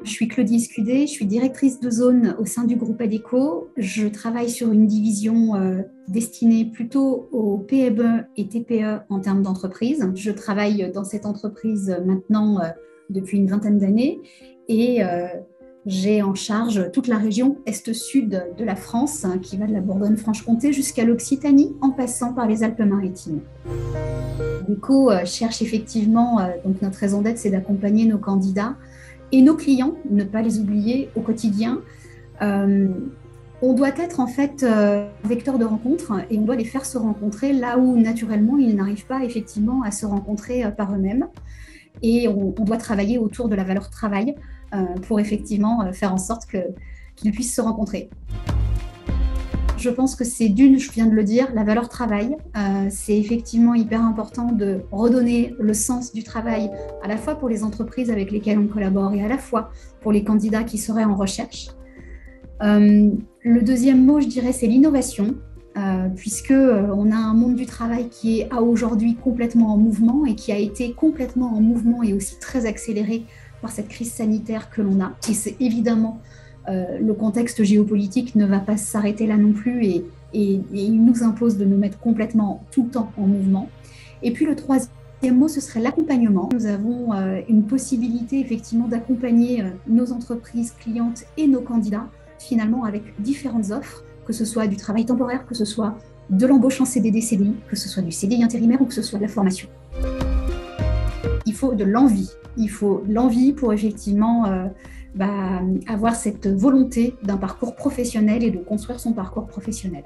Je suis Claudie Escudé, je suis directrice de zone au sein du groupe Adecco. Je travaille sur une division destinée plutôt aux PME et TPE en termes d'entreprise. Je travaille dans cette entreprise maintenant depuis une vingtaine d'années et j'ai en charge toute la région est-sud de la France, qui va de la Bourgogne-Franche-Comté jusqu'à l'Occitanie en passant par les Alpes-Maritimes. Adecco cherche effectivement, donc notre raison d'être, c'est d'accompagner nos candidats et nos clients, ne pas les oublier au quotidien. On doit être en fait vecteur de rencontres et on doit les faire se rencontrer là où naturellement ils n'arrivent pas effectivement à se rencontrer par eux-mêmes. Et on doit travailler autour de la valeur travail pour effectivement faire en sorte qu'ils puissent se rencontrer. Je pense que c'est je viens de le dire, la valeur travail. C'est effectivement hyper important de redonner le sens du travail à la fois pour les entreprises avec lesquelles on collabore et à la fois pour les candidats qui seraient en recherche. Le deuxième mot, je dirais, c'est l'innovation, puisqu'on a un monde du travail qui est à aujourd'hui complètement en mouvement et qui a été complètement en mouvement et aussi très accéléré par cette crise sanitaire que l'on a. Et c'est évidemment le contexte géopolitique ne va pas s'arrêter là non plus et il nous impose de nous mettre complètement tout le temps en mouvement. Et puis le troisième mot, ce serait l'accompagnement. Nous avons une possibilité effectivement d'accompagner nos entreprises clientes et nos candidats finalement avec différentes offres, que ce soit du travail temporaire, que ce soit de l'embauche en CDD, CDI, que ce soit du CDI intérimaire ou que ce soit de la formation. Il faut de l'envie. Il faut de l'envie pour effectivement avoir cette volonté d'un parcours professionnel et de construire son parcours professionnel.